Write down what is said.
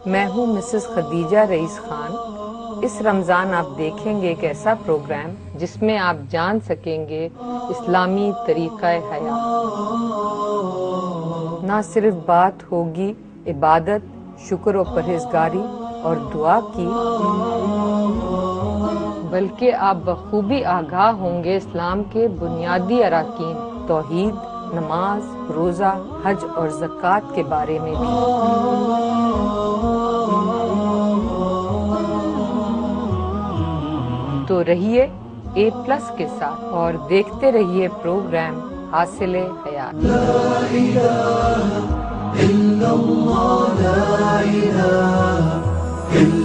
میں ہوں مسز خدیجہ رئیس خان۔ اس رمضان آپ دیکھیں گے ایک ایسا پروگرام جس میں آپ جان سکیں گے اسلامی طریقہ حیات۔ نہ صرف بات ہوگی عبادت، شکر و پرہیزگاری اور دعا کی، بلکہ آپ بخوبی آگاہ ہوں گے اسلام کے بنیادی اراکین، توحید، نماز، روزہ، حج اور زکوٰۃ کے بارے میں بھی۔ تو رہیے A+ کے ساتھ اور دیکھتے رہیے پروگرام حاصل حیات۔ لا إله إلا الله، لا إله إلا